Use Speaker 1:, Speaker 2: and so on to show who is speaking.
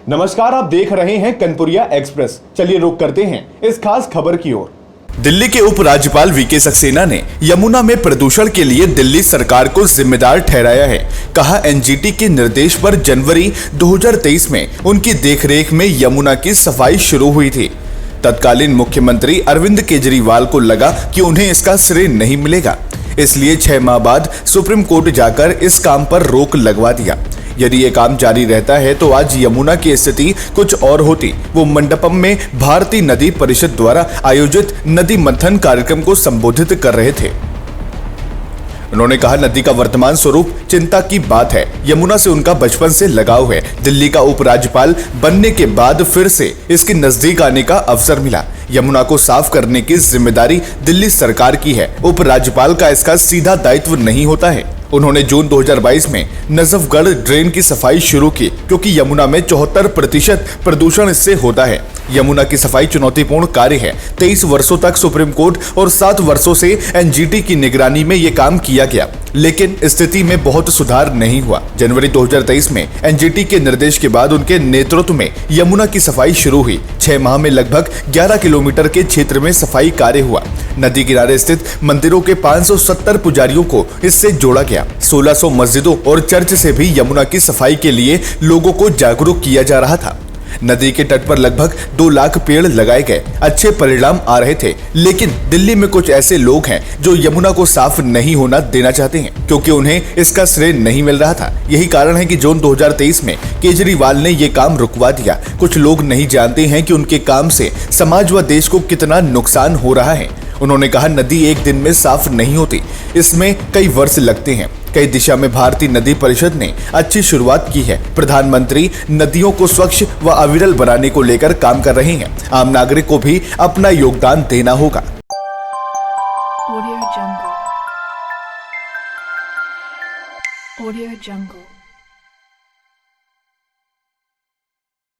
Speaker 1: नमस्कार, आप देख रहे हैं कनपुरिया एक्सप्रेस। चलिए रुक करते हैं इस खास खबर की ओर।
Speaker 2: दिल्ली के उपराज्यपाल वीके सक्सेना ने यमुना में प्रदूषण के लिए दिल्ली सरकार को जिम्मेदार ठहराया है। कहा, एनजीटी के निर्देश पर जनवरी 2023 में उनकी देखरेख में यमुना की सफाई शुरू हुई थी। तत्कालीन मुख्यमंत्री अरविंद केजरीवाल को लगा कि उन्हें इसका श्रेय नहीं मिलेगा, इसलिए 6 माह बाद सुप्रीम कोर्ट जाकर इस काम पर रोक लगवा दिया। यदि ये काम जारी रहता है तो आज यमुना की स्थिति कुछ और होती। वो मंडपम में भारतीय नदी परिषद द्वारा आयोजित नदी मंथन कार्यक्रम को संबोधित कर रहे थे। उन्होंने कहा, नदी का वर्तमान स्वरूप चिंता की बात है। यमुना से उनका बचपन से लगाव है। दिल्ली का उपराज्यपाल बनने के बाद फिर से इसके नजदीक आने का अवसर मिला। यमुना को साफ करने की जिम्मेदारी दिल्ली सरकार की है। उपराज्यपाल का इसका सीधा दायित्व नहीं होता है। उन्होंने जून 2022 में नजफगढ़ ड्रेन की सफाई शुरू की, क्योंकि यमुना में 74% प्रदूषण इससे होता है। यमुना की सफाई चुनौतीपूर्ण कार्य है। 23 वर्षों तक सुप्रीम कोर्ट और 7 वर्षों से एनजीटी की निगरानी में ये काम किया गया, लेकिन स्थिति में बहुत सुधार नहीं हुआ। जनवरी 2023 में एनजीटी के निर्देश के बाद उनके नेतृत्व में यमुना की सफाई शुरू हुई। 6 माह में लगभग 11 किलोमीटर के क्षेत्र में सफाई कार्य हुआ। नदी किनारे स्थित मंदिरों के 570 पुजारियों को इससे जोड़ा गया। 1600 मस्जिदों और चर्च से भी यमुना की सफाई के लिए लोगों को जागरूक किया जा रहा था। नदी के तट पर लगभग 2 लाख पेड़ लगाए गए। अच्छे परिणाम आ रहे थे, लेकिन दिल्ली में कुछ ऐसे लोग हैं जो यमुना को साफ नहीं होना देना चाहते हैं, क्योंकि उन्हें इसका श्रेय नहीं मिल रहा था। यही कारण है कि जून 2023 में केजरीवाल ने ये काम रुकवा दिया। कुछ लोग नहीं जानते हैं कि उनके काम से समाज व देश को कितना नुकसान हो रहा है। उन्होंने कहा, नदी एक दिन में साफ नहीं होती, इसमें कई वर्ष लगते हैं। कई दिशा में भारतीय नदी परिषद ने अच्छी शुरुआत की है। प्रधानमंत्री नदियों को स्वच्छ व अविरल बनाने को लेकर काम कर रहे हैं। आम नागरिक को भी अपना योगदान देना होगा।
Speaker 3: Audio Jungle.